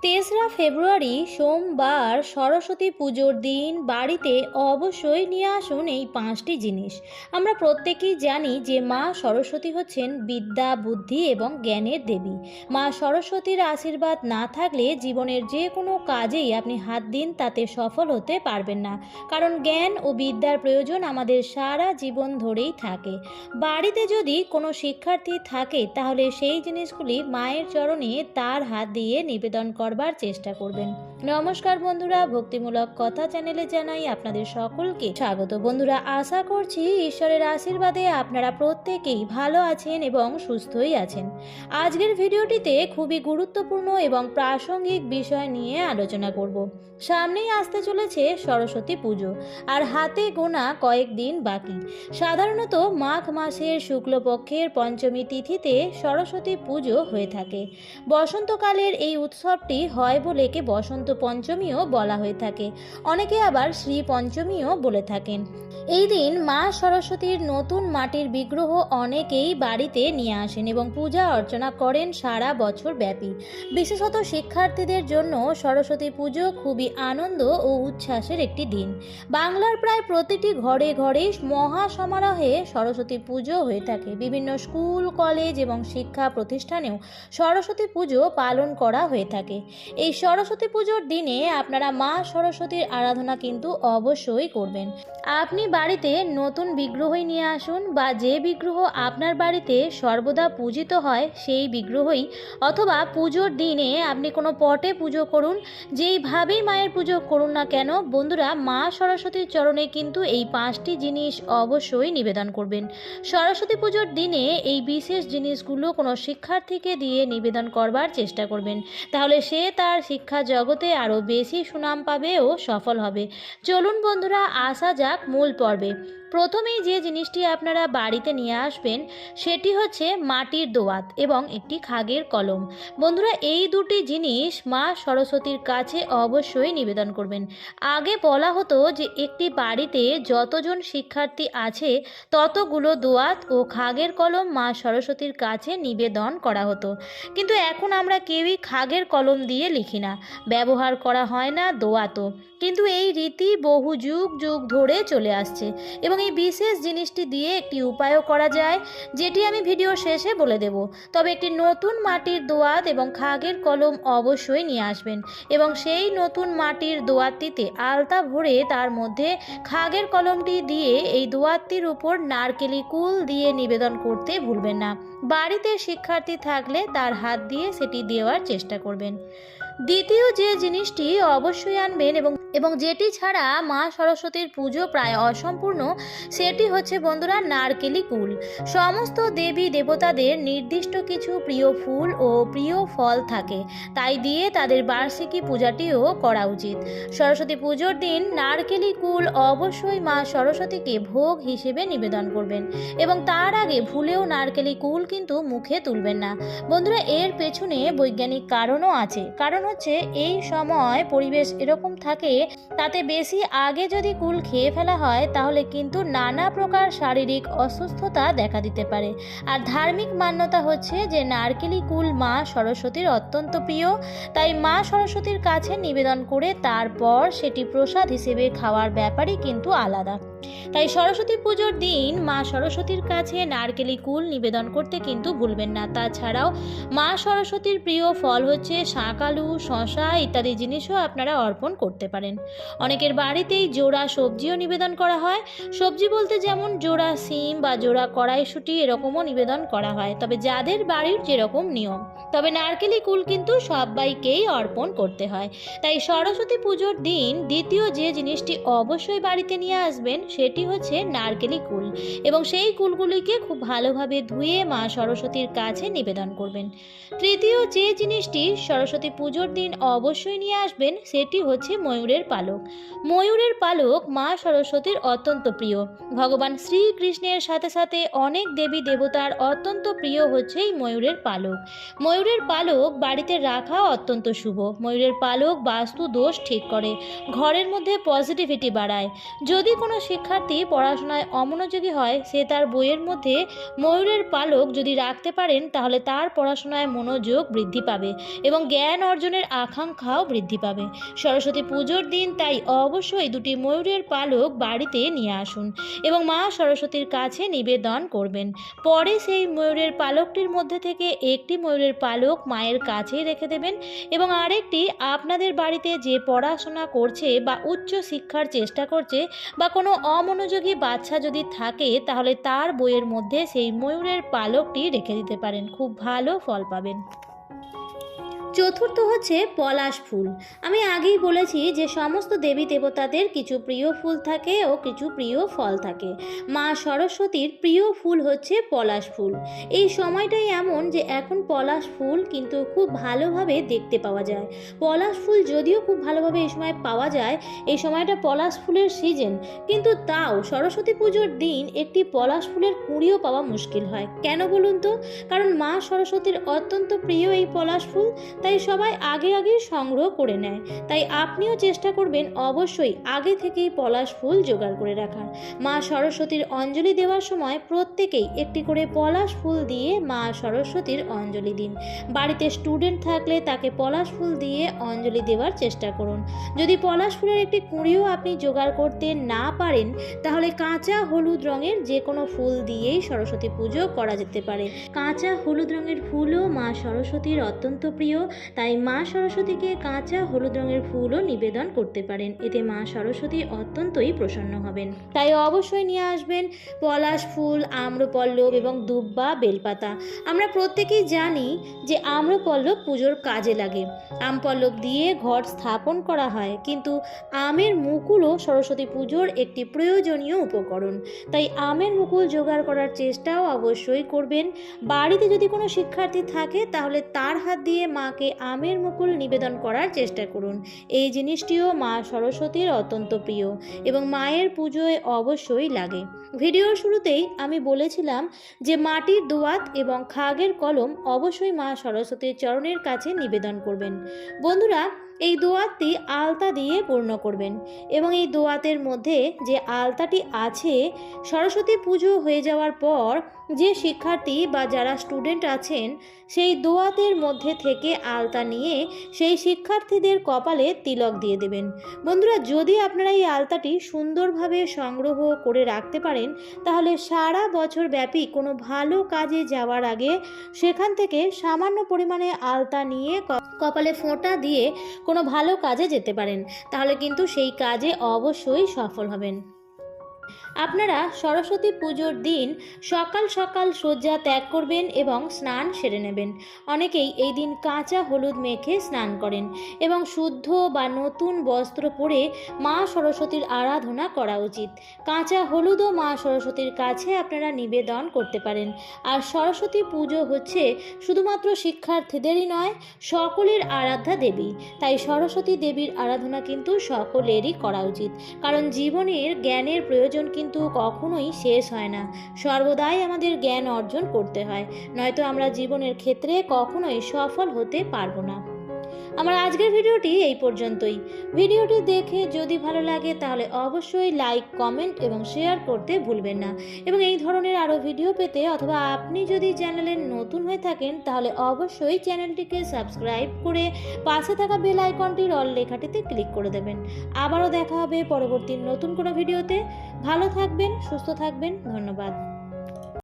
তেসরা ফেব্রুয়ারি সোমবার সরস্বতী পুজোর দিন বাড়িতে অবশ্যই নিয়ে আসুন এই 5টি জিনিস। আমরা প্রত্যেকেই জানি যে মা সরস্বতী হচ্ছেন বিদ্যা, বুদ্ধি এবং জ্ঞানের দেবী। মা সরস্বতীর আশীর্বাদ না থাকলে জীবনের যে কোনো কাজেই আপনি হাত দিন তাতে সফল হতে পারবেন না, কারণ জ্ঞান ও বিদ্যার প্রয়োজন আমাদের সারা জীবন ধরেই থাকে। বাড়িতে যদি কোনো শিক্ষার্থী থাকে তাহলে সেই জিনিসগুলি মায়ের চরণে তার হাত দিয়ে নিবেদন করবার চেষ্টা করবেন। নমস্কার বন্ধুরা, ভক্তিমূলক কথা চ্যানেলে জানাই আপনাদের সকলকে স্বাগত। বন্ধুরা, আশা করছি ঈশ্বরের আশীর্বাদে আপনারা প্রত্যেকেই ভালো আছেন এবং সুস্থই আছেন। আজকের ভিডিওটিতে খুবই গুরুত্বপূর্ণ এবং প্রাসঙ্গিক বিষয় নিয়ে আলোচনা করব। সামনেই আসতে চলেছে সরস্বতী পুজো, আর হাতে গোনা কয়েকদিন বাকি। সাধারণত মাঘ মাসের শুক্লপক্ষের পঞ্চমী তিথিতে সরস্বতী পুজো হয়ে থাকে। বসন্তকালের এই উৎসবটি হয় বলে একে বসন্ত পঞ্চমীও বলা হয়ে থাকে। অনেকে আবার শ্রী পঞ্চমীও বলে থাকেন। এই দিন মা সরস্বতীর নতুন মাটির বিগ্রহ অনেকেই বাড়িতে নিয়ে আসেন এবং পূজা অর্চনা করেন সারা বছর ব্যাপী। বিশেষত শিক্ষার্থীদের জন্য সরস্বতী পুজো খুবই আনন্দ ও উচ্ছ্বাসের একটি দিন। বাংলার প্রায় প্রতিটি ঘরে ঘরে মহা সমারোহে সরস্বতী পুজো হয়ে থাকে। বিভিন্ন স্কুল, কলেজ এবং শিক্ষা প্রতিষ্ঠানেও সরস্বতী পুজো পালন করা হয়ে থাকে। এই সরস্বতী পুজোর দিনে আপনারা মা সরস্বতীর আরাধনা কিন্তু অবশ্যই করবেন। আপনি বাড়িতে নতুন বিগ্রহই নিয়ে আসুন, বা যে বিগ্রহ আপনার বাড়িতে সর্বদা পূজিত হয় সেই বিগ্রহই, অথবা পুজোর দিনে আপনি কোনো পটে পুজো করুন। যেইভাবেই মায়ের পুজো করুন না কেন বন্ধুরা, মা সরস্বতীর চরণে কিন্তু এই 5টি জিনিস অবশ্যই নিবেদন করবেন। সরস্বতী পুজোর দিনে এই বিশেষ জিনিসগুলো কোনো শিক্ষার্থীকে দিয়ে নিবেদন করবার চেষ্টা করবেন, তাহলে সে তার শিক্ষা জগতে আরও বেশি সুনাম পাবে ও সফল হবে। চলুন বন্ধুরা, আসা যাক মূল পর্বে। প্রথমেই যে জিনিসটি আপনারা বাড়িতে নিয়ে আসবেন সেটি হচ্ছে মাটির দোয়াত এবং একটি খাগের কলম। বন্ধুরা, এই দুটি জিনিস মা সরস্বতীর কাছে অবশ্যই নিবেদন করবেন। আগে বলা হতো যে একটি বাড়িতে যতজন শিক্ষার্থী আছে ততগুলো দোয়াত ও খাগের কলম মা সরস্বতীর কাছে নিবেদন করা হতো, কিন্তু এখন আমরা কেউই খাগের কলম দিয়ে লিখি না, ব্যবহার করা হয় না দোয়াতও। কিন্তু এই রীতি বহু যুগ যুগ ধরে চলে আসছে এবং এই বিশেষ জিনিসটি দিয়ে একটি উপায়ও করা যায়, যেটি আমি ভিডিও শেষে বলে দেব। তবে একটি নতুন মাটির দোয়াত এবং খাগের কলম অবশ্যই নিয়ে আসবেন এবং সেই নতুন মাটির দোয়াতটিতে আলতা ভরে তার মধ্যে খাগের কলমটি দিয়ে এই দোয়াতটির উপর নারকেলি কুল দিয়ে নিবেদন করতে ভুলবেন না। বাড়িতে শিক্ষার্থী থাকলে তার হাত দিয়ে সেটি দেওয়ার চেষ্টা করবেন। দ্বিতীয় যে জিনিসটি অবশ্যই আনবেন এবং যেটি ছাড়া মা সরস্বতীর পুজো প্রায় অসম্পূর্ণ, সেটি হচ্ছে বন্ধুরা নারকেলি কুল। সমস্ত দেবী দেবতাদের নির্দিষ্ট কিছু প্রিয় ফুল ও প্রিয় ফল থাকে, তাই দিয়ে তাদের বার্ষিকী পূজাটিও করা উচিত। সরস্বতী পুজোর দিন নারকেলি কুল অবশ্যই মা সরস্বতীকে ভোগ হিসেবে নিবেদন করবেন এবং তার আগে ভুলেও নারকেলি কুল কিন্তু মুখে তুলবেন না। বন্ধুরা, এর পেছনে বৈজ্ঞানিক কারণও আছে। কারণ হচ্ছে এই সময় পরিবেশ এরকম থাকে, তাতে বেশি আগে যদি কুল খেয়ে ফেলা হয় তাহলে কিন্তু নানা প্রকার শারীরিক অসুস্থতা দেখা দিতে পারে। আর ধার্মিক মান্যতা হচ্ছে যে নারকেলি কুল মা সরস্বতীর অত্যন্ত প্রিয়, তাই মা সরস্বতীর কাছে নিবেদন করে তারপর সেটি প্রসাদ হিসেবে খাওয়ার ব্যাপারই কিন্তু আলাদা। তাই সরস্বতী পুজোর দিন মা সরস্বতীর কাছে নারকেলি কুল নিবেদন করতে কিন্তু ভুলবেন না। তাছাড়াও মা সরস্বতীর প্রিয় ফল হচ্ছে শাঁকালু, শশা ইত্যাদি জিনিসও আপনারা অর্পণ করতে পারেন। অনেকের বাড়িতেই জোড়া সবজিও নিবেদন করা হয়। সবজি বলতে যেমন জোড়া সিম বা জোড়া কড়াইশুঁটি এরকমও নিবেদন করা হয়, তবে যাদের বাড়ির যেরকম নিয়ম। তবে নারকেলি কুল কিন্তু সবাইকেই অর্পণ করতে হয়। তাই সরস্বতী পুজোর দিন দ্বিতীয় যে জিনিসটি অবশ্যই বাড়িতে নিয়ে আসবেন সেটি হচ্ছে নারকেলি কুল এবং সেই কুলগুলিকে খুব ভালোভাবে ধুয়ে মা সরস্বতীর কাছে নিবেদন করবেন। তৃতীয় যে জিনিসটি সরস্বতী পুজোর দিন অবশ্যই নিয়ে আসবেন সেটি হচ্ছে ময়ূরের পালক। ময়ূরের পালক মা সরস্বতীর অত্যন্ত প্রিয়। ভগবান শ্রীকৃষ্ণের সাথে সাথে অনেক দেবী দেবতার অত্যন্ত প্রিয় হচ্ছে এই ময়ূরের পালক। ময়ূরের পালক বাড়িতে রাখা অত্যন্ত শুভ। ময়ূরের পালক বাস্তু দোষ ঠিক করে, ঘরের মধ্যে পজিটিভিটি বাড়ায়। যদি কোনো শিক্ষার্থী পড়াশোনায় অমনোযোগী হয় সে তার বইয়ের মধ্যে ময়ূরের পালক যদি রাখতে পারেন তাহলে তার পড়াশোনায় মনোযোগ বৃদ্ধি পাবে এবং জ্ঞান অর্জনের আকাঙ্ক্ষাও বৃদ্ধি পাবে। সরস্বতী পুজোর দিন তাই অবশ্যই দুটি ময়ূরের পালক বাড়িতে নিয়ে আসুন এবং মা সরস্বতীর কাছে নিবেদন করবেন। পরে সেই ময়ূরের পালকটির মধ্যে থেকে একটি ময়ূরের পালক মায়ের কাছেই রেখে দেবেন এবং আরেকটি আপনাদের বাড়িতে যে পড়াশোনা করছে বা উচ্চ শিক্ষার চেষ্টা করছে বা কোনো অমনোযোগী বাচ্চা যদি থাকে তাহলে তার বইয়ের মধ্যে সেই ময়ূরের পালকটি রেখে দিতে পারেন, খুব ভালো ফল পাবেন। চতুর্থ হচ্ছে পলাশ ফুল। আমি আগেই বলেছি যে সমস্ত দেবী দেবতাদের কিছু প্রিয় ফুল থাকে ও কিছু প্রিয় ফল থাকে। মা সরস্বতীর প্রিয় ফুল হচ্ছে পলাশ ফুল। এই সময়টাই এমন যে এখন পলাশ ফুল কিন্তু খুব ভালোভাবে দেখতে পাওয়া যায়। পলাশ ফুল যদিও খুব ভালোভাবে এই সময় পাওয়া যায়, এই সময়টা পলাশ ফুলের সিজন, কিন্তু তাও সরস্বতী পুজোর দিন একটি পলাশ ফুলের কুঁড়িও পাওয়া মুশকিল হয়। কেন বলুন তো? কারণ মা সরস্বতীর অত্যন্ত প্রিয় এই পলাশ ফুল, তাই সবাই আগে সংগ্রহ করে নেয়। তাই আপনিও চেষ্টা করবেন অবশ্যই আগে থেকেই পলাশ ফুল জোগাড় করে রাখার। মা সরস্বতীর অঞ্জলি দেওয়ার সময় প্রত্যেকেই একটি করে পলাশ ফুল দিয়ে মা সরস্বতীর অঞ্জলি দিন। বাড়িতে স্টুডেন্ট থাকলে তাকে পলাশ ফুল দিয়ে অঞ্জলি দেওয়ার চেষ্টা করুন। যদি পলাশ ফুলের একটি কুঁড়িও আপনি জোগাড় করতে না পারেন তাহলে কাঁচা হলুদ রঙের যে কোনো ফুল দিয়েই সরস্বতী পুজো করা যেতে পারে। কাঁচা হলুদ রঙের ফুলও মা সরস্বতীর অত্যন্ত প্রিয়, তাই মা সরস্বতীকে কাঁচা হলুদ রঙের ফুলও নিবেদন করতে পারেন। এতে মা সরস্বতী অত্যন্তই প্রসন্ন হবেন। তাই অবশ্যই নিয়ে আসবেন পলাশ ফুল, আম্রপল্লব এবং দুব বা বেলপাতা। আমরা প্রত্যেকেই জানি যে আম্রপল্লব পুজোর কাজে লাগে। আমপল্লব দিয়ে ঘট স্থাপন করা হয়, কিন্তু আমের মুকুলও সরস্বতী পুজোর একটি প্রয়োজনীয় উপকরণ। তাই আমের মুকুল জোগাড় করার চেষ্টাও অবশ্যই করবেন। বাড়িতে যদি কোনো শিক্ষার্থী থাকে তাহলে তার হাত দিয়ে মাকে আমের মুকুল নিবেদন করার চেষ্টা করুন। এই জিনিসটিও মা সরস্বতীর অত্যন্ত প্রিয় এবং মায়ের পুজোয় অবশ্যই লাগে। ভিডিওর শুরুতেই আমি বলেছিলাম যে মাটির দোয়াত এবং খাগের কলম অবশ্যই মা সরস্বতীর চরণের কাছে নিবেদন করবেন। বন্ধুরা, এই দোয়াতটি আলতা দিয়ে পূর্ণ করবেন এবং এই দোয়াতের মধ্যে যে আলতাটি আছে, সরস্বতী পুজো হয়ে যাওয়ার পর যে শিক্ষার্থী বা যারা স্টুডেন্ট আছেন সেই দোয়াতের মধ্যে থেকে আলতা নিয়ে সেই শিক্ষার্থীদের কপালে তিলক দিয়ে দেবেন। বন্ধুরা, যদি আপনারা এই আলতাটি সুন্দরভাবে সংগ্রহ করে রাখতে পারেন তাহলে সারা বছর ব্যাপী কোনো ভালো কাজে যাওয়ার আগে সেখান থেকে সামান্য পরিমাণে আলতা নিয়ে কপালে ফোঁটা দিয়ে কোনো ভালো কাজে যেতে পারেন, তাহলে কিন্তু সেই কাজে অবশ্যই সফল হবেন। আপনারা সরস্বতী পুজোর দিন সকাল সকাল শয্যা ত্যাগ করবেন এবং স্নান সেরে নেবেন। অনেকেই এই দিন কাঁচা হলুদ মেখে স্নান করেন এবং শুদ্ধ বা নতুন বস্ত্র পরে মা সরস্বতীর আরাধনা করা উচিত। কাঁচা হলুদও মা সরস্বতীর কাছে আপনারা নিবেদন করতে পারেন। আর সরস্বতী পুজো হচ্ছে শুধুমাত্র শিক্ষার্থীদেরই নয়, সকলের আরাধ্যা দেবী। তাই সরস্বতী দেবীর আরাধনা কিন্তু সকলেরই করা উচিত, কারণ জীবনের জ্ঞানের প্রয়োজন কিন্তু কখনোই শেষ হয় না। সর্বদাই আমাদের জ্ঞান অর্জন করতে হয়, নয়তো আমরা জীবনের ক্ষেত্রে কখনোই সফল হতে পারবো না। আমার আজকের ভিডিওটি এই পর্যন্তই। ভিডিওটি দেখে যদি ভালো লাগে তাহলে অবশ্যই লাইক, কমেন্ট এবং শেয়ার করতে ভুলবেন না। এবং এই ধরনের আরও ভিডিও পেতে অথবা আপনি যদি চ্যানেলে নতুন হয়ে থাকেন তাহলে অবশ্যই চ্যানেলটিকে সাবস্ক্রাইব করে পাশে থাকা বেল আইকনটির অল লেখাটিতে ক্লিক করে দেবেন। আবারও দেখা হবে পরবর্তী নতুন কোনো ভিডিওতে। ভালো থাকবেন, সুস্থ থাকবেন। ধন্যবাদ।